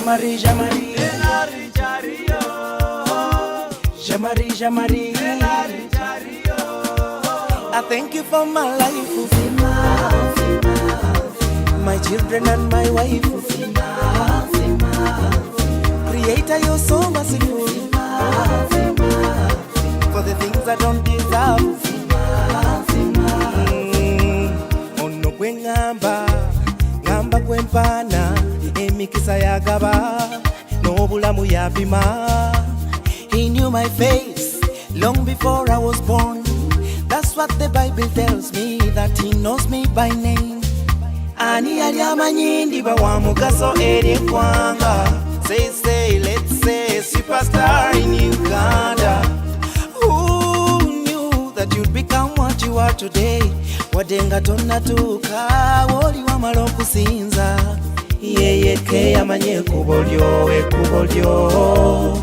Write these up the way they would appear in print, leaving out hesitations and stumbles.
Jamari, Jamari, Jamari, Jamari. I thank you for my life, my children and my wife. Creator, you're so merciful for the things I don't deserve. Ono kwengamba, ngamba kwempana, emikisa yagaba, nobulamu yapima. He knew my face long before I was born. That's what the Bible tells me, that he knows me by name. Ani aliamanyi ndiba wa mugaso eri kwanga. Say, let's say, superstar in Uganda. Who knew that you'd become what you are today? Wadenga tonna tuka, woli wa maloku sinza. Yeye ke amanye kubolyo, kubolyo.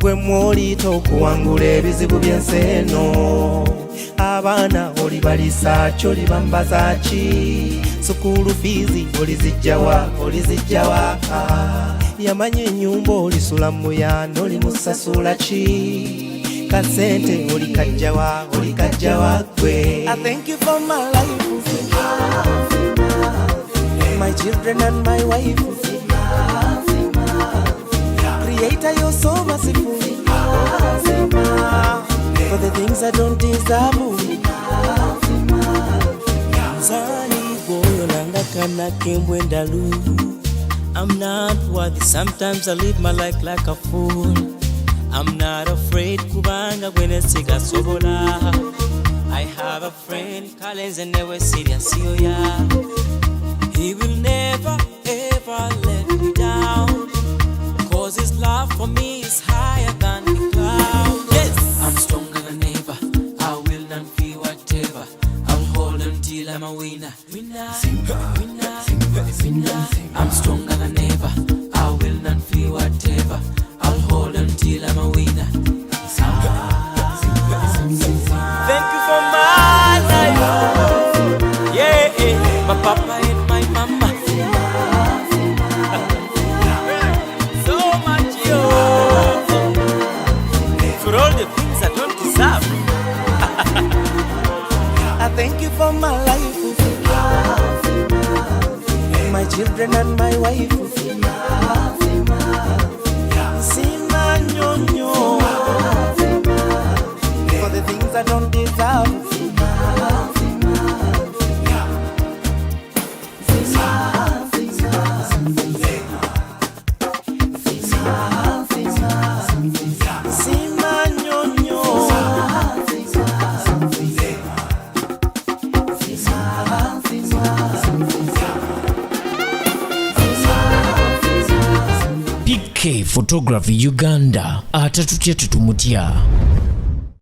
Gwe mwoli tokuwangula ebizibu by'enseno. Abana oli balisa choli bambaza ki. Sukulu fizi oli zijjawa. Yamanye nyumba oli sula muyano oli musasula ki. Kasente oli kajjawa gwe. I thank you for my life, my children and my wife. Creator, you're so merciful for the things I don't deserve. Zani boyo nanga kana kembwenda lu. I'm not worthy, sometimes I live my life like a fool. I'm not afraid kubanga gwene siga sobola. I have a friend, Collins, and never serious, yeah. He will never ever let me down, cause his love for me is higher than the clouds. Yes, I'm stronger than ever, I will not fear whatever. I'll hold until I'm a winner. Winner. I'm stronger than ever, I will not fear whatever. I'll hold until I'm a winner. Thank you for my life. Yeah, my papa and my mama. So much for all the things I don't deserve. I thank you for my life, my children and my wife. Sima nyonyo for the things I don't deserve. PK Photography Uganda, atatutya tutumutya.